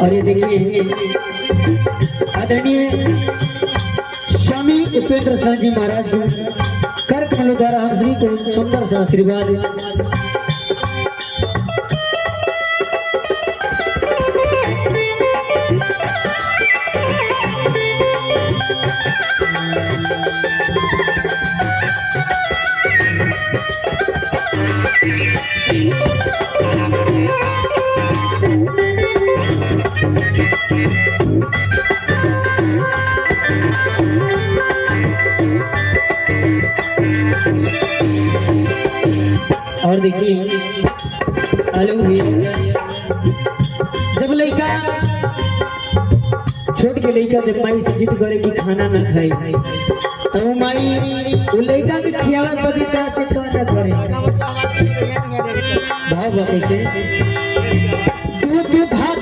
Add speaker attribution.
Speaker 1: और ये देखिए आदरणीय स्वामी उपेंद्र शाह जी महाराज कर कमलों द्वारा हम सभी को सुंदर सा आशीर्वाद। और देखिए आलू भी जब लड़का छोट के लड़का जब माई से जिद करे कि खाना ना खाई तो माई वो लड़का के खियावे बगीचा से काटा करे भाव कैसे दूध भात